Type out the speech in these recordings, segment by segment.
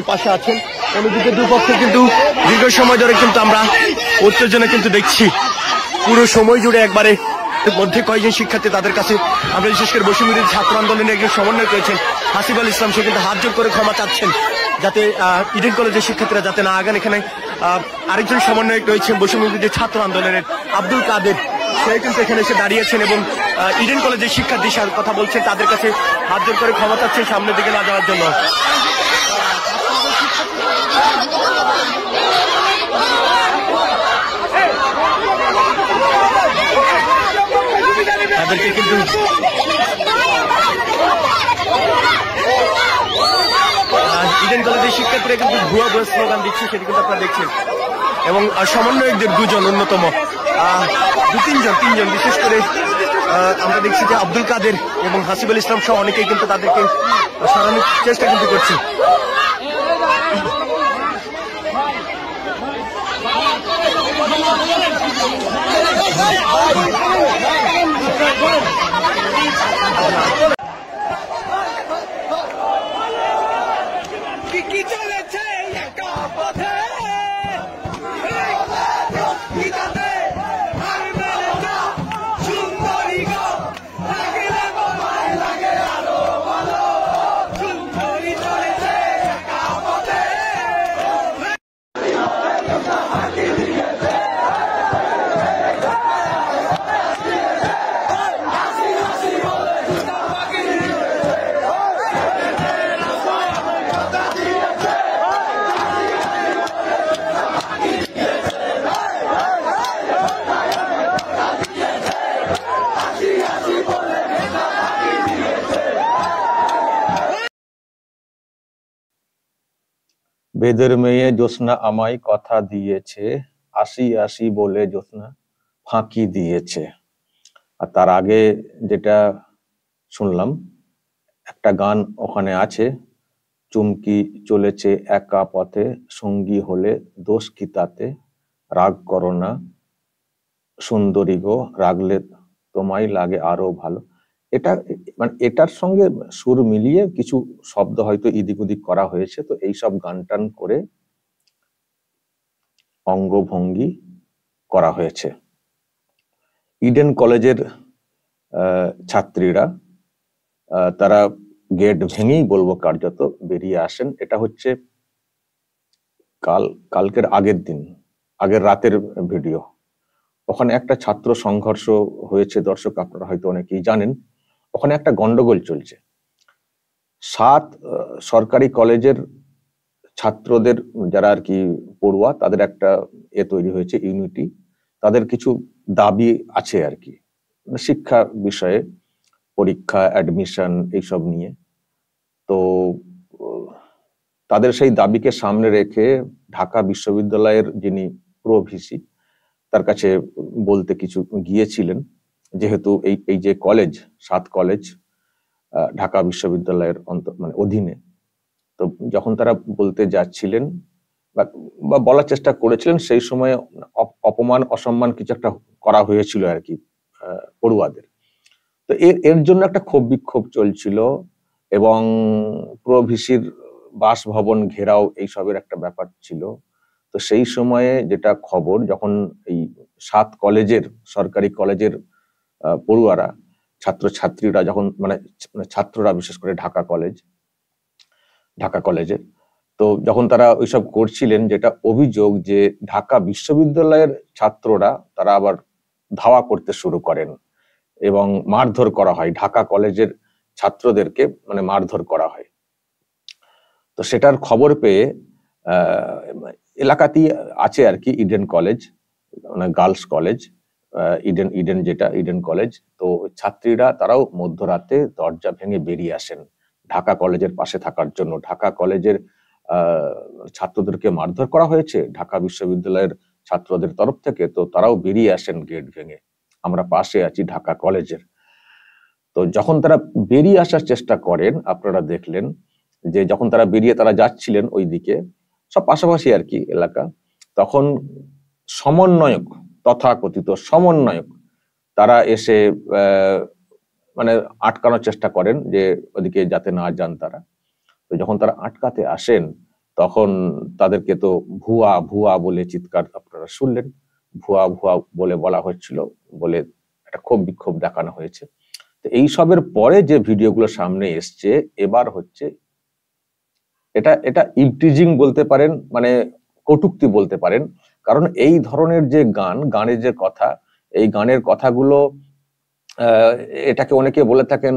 পাশে আছেন। অন্যদিকে দুপক্ষে কিন্তু দীর্ঘ সময় ধরে কিন্তু আমরা উত্তেজনা কিন্তু দেখছি পুরো সময় জুড়ে। একবারে মধ্যে কয়েকজন শিক্ষার্থী তাদের কাছে আমরা বিশেষ করে বৈষম্য ছাত্র আন্দোলনের একজন সমন্বয় করেছেন হাসিব আল ইসলাম, সে কিন্তু হাত জোর করে ক্ষমা চাচ্ছেন যাতে ইডেন কলেজের শিক্ষার্থীরা যাতে না আগান। এখানে আরেকজন সমন্বয়ক রয়েছেন বৈষম্য ছাত্র আন্দোলনের আব্দুল কাদের, সে কিন্তু এখানে এসে দাঁড়িয়েছেন এবং ইডেন কলেজের শিক্ষার্থীর সাথে কথা বলছেন, তাদের কাছে হাত জোর করে ক্ষমা চাচ্ছেন সামনের দিকে না যাওয়ার জন্য। তাদেরকে কিন্তু ইডেন কলেজের শিক্ষার্থীরা কিন্তু ভুয়া ভুয়া স্লোগান দিচ্ছে, সেটি কিন্তু আপনারা দেখছেন। এবং সমন্বয়কদের দুজন অন্যতম তিনজন বিশেষ করে আমরা দেখছি যে আব্দুল কাদের এবং হাসিব আল ইসলাম সহ অনেকেই কিন্তু তাদেরকে সরানোর চেষ্টা কিন্তু করছে। বেদের মেয়ে জ্যোৎস্না আমায় কথা দিয়েছে, আসি আসি বলে জ্যোৎস্না ফাঁকি দিয়েছে। আর তার আগে যেটা শুনলাম একটা গান ওখানে আছে, চুমকি চলেছে একা পথে, সঙ্গী হলে দোষ কি তাতে, রাগ করো না সুন্দরী গো, রাগলে তোমায় লাগে আরো ভালো। এটা মানে এটার সঙ্গে সুর মিলিয়ে কিছু শব্দ হয়তো ইদিক উদিক করা হয়েছে, তো এইসব গান টান করে অঙ্গভঙ্গি করা হয়েছে। ইডেন কলেজের ছাত্রীরা তারা গেট ভেঙেই বলবো কার্যত বেরিয়ে আসেন। এটা হচ্ছে কালকের আগের রাতের ভিডিও। ওখানে একটা ছাত্র সংঘর্ষ হয়েছে, দর্শক আপনারা হয়তো অনেকেই জানেন। ওখানে একটা গন্ডগোল চলছে। 7 সরকারি কলেজের ছাত্রদের যারা আর কি পড়ুয়া, তাদের একটা তৈরি হয়েছে ইউনিটি। তাদের কিছু দাবি আছে আর কি, শিক্ষা বিষয়ে, পরীক্ষা, অ্যাডমিশন এইসব নিয়ে। তো তাদের সেই দাবিকে সামনে রেখে ঢাকা বিশ্ববিদ্যালয়ের যিনি প্রভিসি তার কাছে বলতে কিছু গিয়েছিলেন, যেহেতু এই যে কলেজ 7 কলেজ ঢাকা বিশ্ববিদ্যালয়ের মানে অধীনে। তো যখন তারা বলতে যাচ্ছিলেন বা বলার চেষ্টা করেছিলেন, সেই সময় অপমান অসম্মান কিছু একটা করা হয়েছিল আর কি পড়ুয়াদের। তো এর জন্য একটা ক্ষোভ বিক্ষোভ চলছিল এবং প্রভিসির বাসভবন ঘেরাও এইসবের একটা ব্যাপার ছিল। তো সেই সময়ে যেটা খবর, যখন এই 7 কলেজের সরকারি কলেজের পড়ুয়ারা ছাত্রছাত্রীরা যখন মানে ছাত্ররা বিশেষ করে ঢাকা কলেজের, তো যখন তারা ওইসব করছিলেন, যেটা অভিযোগ যে ঢাকা বিশ্ববিদ্যালয়ের ছাত্ররা তারা আবার ধাওয়া করতে শুরু করেন এবং মারধর করা হয়, ঢাকা কলেজের ছাত্রদেরকে মানে মারধর করা হয়। তো সেটার খবর পেয়ে এলাকাতেই আছে আর কি ইডেন কলেজ, মানে গার্লস কলেজ, ইডেন কলেজ। তো ছাত্রীরা তারাও মধ্যরাতে দরজা ভেঙে বেরিয়ে আসেন ঢাকা কলেজের পাশে থাকার জন্য। ঢাকা কলেজের ছাত্রদেরকে মারধর করা হয়েছে ঢাকা বিশ্ববিদ্যালয়ের ছাত্রদের তরফ থেকে, তো তারাও বেরিয়ে আসেন গেট ভেঙে, আমরা পাশে আছি ঢাকা কলেজের। তো যখন তারা বেরিয়ে আসার চেষ্টা করেন, আপনারা দেখলেন যে যখন তারা যাচ্ছিলেন ওই দিকে, সব পাশাপাশি আর কি এলাকা, তখন সমন্বয়ক, তথাকথিত সমন্বয়ক, তারা এসে মানে আটকানোর চেষ্টা করেন যে ওদিকে যাতে না যান তারা। তো যখন তারা আটকাতে আসেন, তখন তাদেরকে তো ভুয়া ভুয়া বলে চিৎকার আপনারা শুনলেন, ভুয়া ভুয়া বলে বলা হচ্ছিল, বলে একটা ক্ষোভ বিক্ষোভ দেখানো হয়েছে। তো এইসবের পরে যে ভিডিওগুলো সামনে এসছে এবার হচ্ছে এটা এটা ইভটিজিং বলতে পারেন, মানে কটূক্তি বলতে পারেন। কারণ এই ধরনের যে গানের যে কথা, এই গানের কথাগুলো এটাকে অনেকে বলে থাকেন,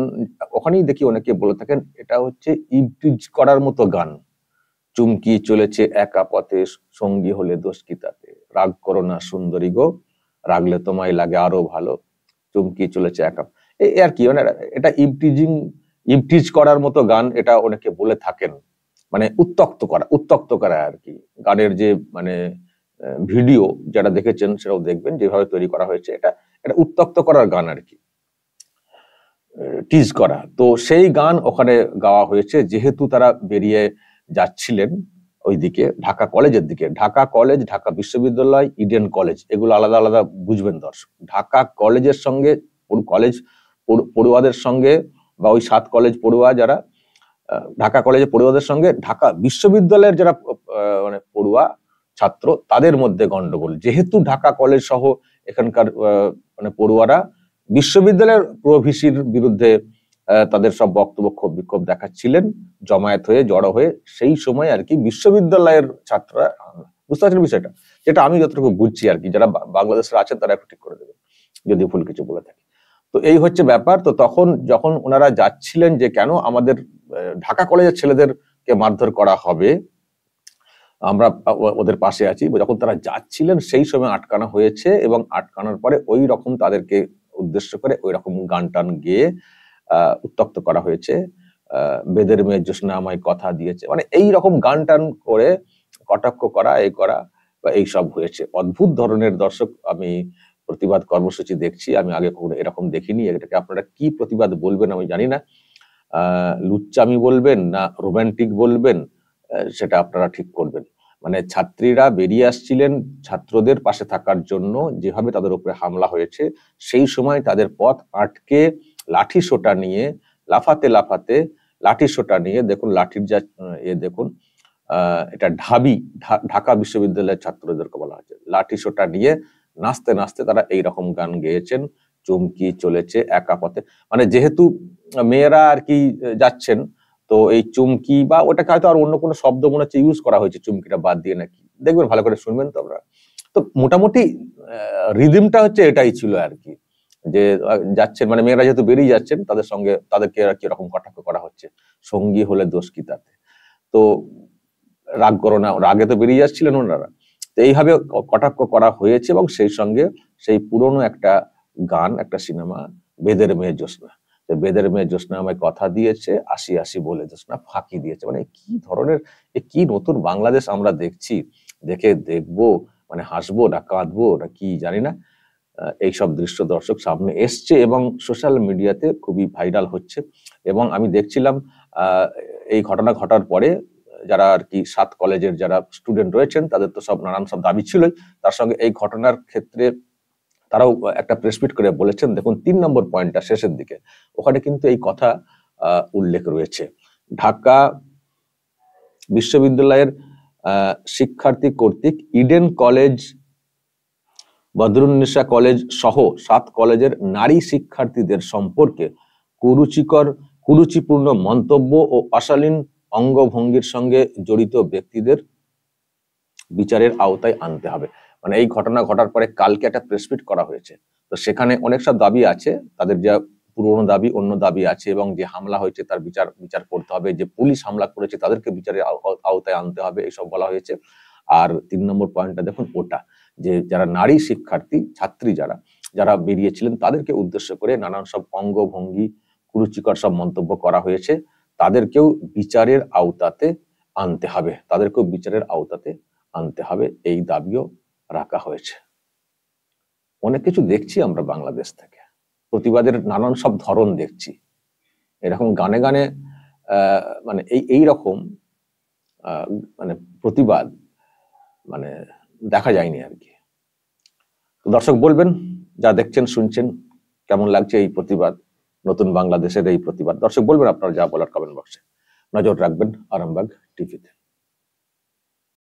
ওখানেই দেখি অনেকে বলে থাকেন এটা হচ্ছে ইভটিজ করার মতো গান। চুমকি চলেছে একা পথে, সঙ্গী হলে দোষ কি তাতে, রাগ করো না সুন্দরী গো, রাগলে তোমায় লাগে আরো ভালো, চুমকি চলেছে একা, এই আর কি, মানে এটা ইভটিজ করার মতো গান, এটা অনেকে বলে থাকেন। মানে উত্তক্ত করা আর কি। গানের যে মানে ভিডিও যারা দেখেছেন সেটাও দেখবেন যেভাবে তৈরি করা হয়েছে, এটা এটা উত্তক্ত করার গান আর কি, টিজ করা। তো সেই গান ওখানে গাওয়া হয়েছে, যেহেতু তারা বেরিয়ে যাচ্ছিলেন ওইদিকে ঢাকা কলেজের দিকে। ঢাকা কলেজ, ঢাকা বিশ্ববিদ্যালয়, ইডেন কলেজ, এগুলো আলাদা আলাদা বুঝবেন দর্শক। ঢাকা কলেজের সঙ্গে কলেজ পড়ুয়াদের সঙ্গে, বা ওই 7 কলেজ পড়ুয়া যারা, ঢাকা কলেজে পড়ুয়াদের সঙ্গে ঢাকা বিশ্ববিদ্যালয়ের যারা মানে পড়ুয়া ছাত্র, তাদের মধ্যে গন্ডগোল। যেহেতু ঢাকা কলেজ সহ এখানকার মানে পড়ুয়ারা বিশ্ববিদ্যালয়ের প্রো ভিসির বিরুদ্ধে তাদের সব বক্তব্য ক্ষোভ বিক্ষোভ দেখাচ্ছিলেন, জমায়েত হয়ে জড়ো হয়ে, সেই সময় আর কি বিশ্ববিদ্যালয়ের ছাত্ররা, বুঝতে পারছেন বিষয়টা, যেটা আমি যতটুকু বুঝছি আর কি, যারা বাংলাদেশের আছেন তারা একটু ঠিক করে দেবেন যদি ভুল কিছু বলে থাকি। তো এই হচ্ছে ব্যাপার। তো তখন যখন ওনারা যাচ্ছিলেন যে কেন আমাদের ঢাকা কলেজের ছেলেদেরকে মারধর করা হবে, আমরা ওদের পাশে আছি, যখন তারা যাচ্ছিলেন সেই সময় আটকানো হয়েছে, এবং আটকানোর পরে ওই রকম তাদেরকে উদ্দেশ্য করে ওই রকম গান টান গেয়ে উত্তক্ত করা হয়েছে। বেদের মেয়ে জ্যোৎস্না আমায় কথা দিয়েছে, মানে এই রকম গান টান করে কটাক্ষ করা, এই করা বা এইসব হয়েছে। অদ্ভুত ধরনের দর্শক আমি প্রতিবাদ কর্মসূচি দেখছি, আমি আগে কখনো এরকম দেখিনি। এটাকে আপনারা কি প্রতিবাদ বলবেন আমি জানি না, লুচ্চামি বলবেন না রোমান্টিক বলবেন, সেটা আপনারা ঠিক করবেন। মানে ছাত্রীরা বেরিয়ে আসছিলেন ছাত্রদের পাশে থাকার জন্য, যেভাবে তাদের উপরে হামলা হয়েছে, সেই সময় তাদের পথ আটকে লাঠি সোটা নিয়ে লাফাতে লাফাতে, লাঠি সোটা নিয়ে, দেখুন লাঠির যা দেখুন, এটা ঢাকা বিশ্ববিদ্যালয়ের ছাত্রদেরকে বলা হয়েছে, লাঠি সোটা নিয়ে নাচতে নাচতে তারা এইরকম গান গেয়েছেন, চুমকি চলেছে একা পথে। মানে যেহেতু মেয়েরা আর কি যাচ্ছেন, তো এই চুমকি বা ওটাকে হয়তো আর অন্য কোনো শব্দ মনে হচ্ছে ইউজ করা হয়েছে, চুমকিটা বাদ দিয়ে নাকি, দেখবেন ভালো করে শুনবেন তো আপনারা। তো মোটামুটি রিদিমটা হচ্ছে এটাই ছিল আর কি, যে যাচ্ছেন মানে মেয়েরা যেহেতু বেরিয়ে যাচ্ছেন, তাদের সঙ্গে তাদেরকে কি রকম কটাক্ষ করা হচ্ছে, সঙ্গী হলে দোষ কি তাতে, তো রাগ করো না, রাগে তো বেরিয়ে যাচ্ছিলেন ওনারা। তো এইভাবে কটাক্ষ করা হয়েছে, এবং সেই সঙ্গে সেই পুরনো একটা গান, একটা সিনেমা, বেদের মেয়ে জ্যোৎস্না, বেদের মেয়ে জ্যোৎস্না আমায় কথা দিয়েছে, আসি আসি বলে জ্যোৎস্না ফাঁকি দিয়েছে। মানে কি ধরনের, কি নতুন বাংলাদেশ আমরা দেখছি, দেখবো মানে হাসবো না কাঁদবো না কি জানি না। এইসব দৃশ্য দর্শক সামনে এসছে এবং সোশ্যাল মিডিয়াতে খুবই ভাইরাল হচ্ছে। এবং আমি দেখছিলাম এই ঘটনা ঘটার পরে যারা আর কি 7 কলেজের যারা স্টুডেন্ট রয়েছেন, তাদের তো সব নানান সব দাবি ছিলই, তার সঙ্গে এই ঘটনার ক্ষেত্রে তারাও একটা প্রেস মিট করে বলেছেন। দেখুন 3 নম্বর পয়েন্টটা শেষের দিকে, ওখানে কিন্তু এই কথা উল্লেখ রয়েছে, ঢাকা বিশ্ববিদ্যালয়ের শিক্ষার্থী কর্তৃক ইডেন কলেজ, বদরুন্নেসা কলেজ সহ 7 কলেজের নারী শিক্ষার্থীদের সম্পর্কে কুরুচিপূর্ণ মন্তব্য ও অশালীন অঙ্গভঙ্গির সঙ্গে জড়িত ব্যক্তিদের বিচারের আওতায় আনতে হবে। মানে এই ঘটনা ঘটার পরে কালকে একটা প্রেস মিট করা হয়েছে, তো সেখানে অনেক সব দাবি আছে, তাদের যা পুরনো দাবি, অন্য দাবি আছে, এবং যে হামলা হয়েছে তার বিচার করতে হবে, যে পুলিশ হামলা করেছে তাদেরকে বিচারের আওতায় আনতে হবে, এইসব বলা হয়েছে। আর 3 নম্বর পয়েন্টটা দেখুন, ওটা যে যারা নারী শিক্ষার্থী ছাত্রী যারা বেরিয়েছিলেন, তাদেরকে উদ্দেশ্য করে নানান সব অঙ্গভঙ্গি, কুরুচিকর সব মন্তব্য করা হয়েছে, তাদেরকেও বিচারের আওতাতে আনতে হবে, তাদেরকেও বিচারের আওতাতে আনতে হবে, এই দাবিও রাখা হয়েছে। অনেক কিছু দেখছি আমরা বাংলাদেশ থেকে, প্রতিবাদের নানান সব ধরন দেখছি, এরকম গানে গানে মানে এই রকম মানে প্রতিবাদ মানে দেখা যায়নি আর কি। দর্শক বলবেন, যা দেখছেন শুনছেন, কেমন লাগছে এই প্রতিবাদ, নতুন বাংলাদেশের এই প্রতিবাদ? দর্শক বলবেন আপনারা যা বলার কমেন্ট বক্সে। নজর রাখবেন আরামবাগ টিভিতে।